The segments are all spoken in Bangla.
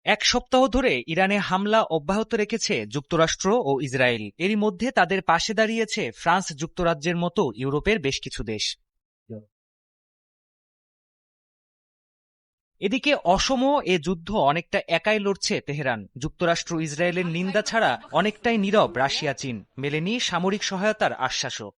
এক সপ্তাহ ধরে ইরানে হামলা অব্যাহত রেখেছে যুক্তরাষ্ট্র ও ইসরায়েল। এরই মধ্যে তাদের পাশে দাঁড়িয়েছে ফ্রান্স, যুক্তরাজ্যের মতো ইউরোপের বেশ কিছু দেশ। এদিকে অসম এ যুদ্ধ অনেকটা একাই লড়ছে তেহরান। যুক্তরাষ্ট্র ইসরায়েলের নিন্দা ছাড়া অনেকটাই নীরব রাশিয়া, চীন। মেলেনি সামরিক সহায়তার আশ্বাসও।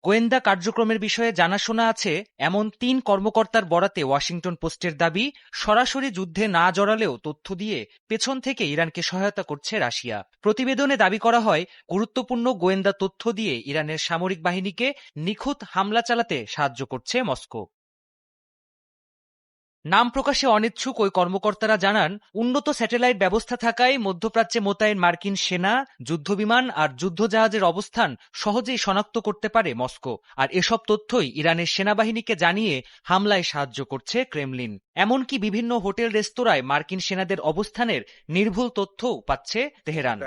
গোয়েন্দা কার্যক্রমের বিষয়ে জানাশোনা আছে এমন ৩ কর্মকর্তার বরাতে ওয়াশিংটন পোস্টের দাবি, সরাসরি যুদ্ধে না জড়ালেও তথ্য দিয়ে পেছন থেকে ইরানকে সহায়তা করছে রাশিয়া। প্রতিবেদনে দাবি করা হয়, গুরুত্বপূর্ণ গোয়েন্দা তথ্য দিয়ে ইরানের সামরিক বাহিনীকে নিখুঁত হামলা চালাতে সাহায্য করছে মস্কো। নাম প্রকাশে অনিচ্ছুক ওই কর্মকর্তারা জানান, উন্নত স্যাটেলাইট ব্যবস্থা থাকায় মধ্যপ্রাচ্যে মোতায়েন মার্কিন সেনা, যুদ্ধবিমান আর যুদ্ধজাহাজের অবস্থান সহজেই শনাক্ত করতে পারে মস্কো। আর এসব তথ্যই ইরানের সেনাবাহিনীকে জানিয়ে হামলায় সাহায্য করছে ক্রেমলিন। এমনকি বিভিন্ন হোটেল রেস্তোরাঁয় মার্কিন সেনাদের অবস্থানের নির্ভুল তথ্যও পাচ্ছে তেহরান।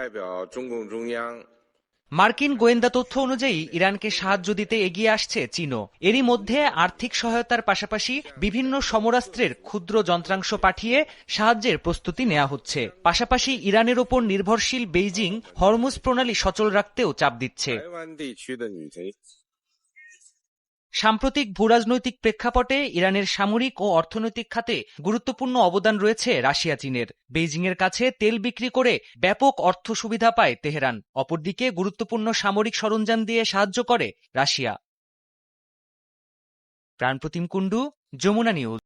মার্কিন গোয়েন্দা তথ্য অনুযায়ী ইরানকে সাহায্য দিতে এগিয়ে আসছে চীনও। এরই মধ্যে আর্থিক সহায়তার পাশাপাশি বিভিন্ন সমরাস্ত্রের ক্ষুদ্র যন্ত্রাংশ পাঠিয়ে সাহায্যের প্রস্তুতি নেওয়া হচ্ছে। পাশাপাশি ইরানের ওপর নির্ভরশীল বেইজিং হরমুজ প্রণালী সচল রাখতেও চাপ দিচ্ছে। সাম্প্রতিক ভূরাজনৈতিক প্রেক্ষাপটে ইরানের সামরিক ও অর্থনৈতিক খাতে গুরুত্বপূর্ণ অবদান রয়েছে রাশিয়া, চীনের। বেইজিংয়ের কাছে তেল বিক্রি করে ব্যাপক অর্থ সুবিধা পায় তেহরান। অপরদিকে গুরুত্বপূর্ণ সামরিক সরঞ্জাম দিয়ে সাহায্য করে রাশিয়া। প্রাণপ্রতিম কুণ্ডু, যমুনা নিউজ।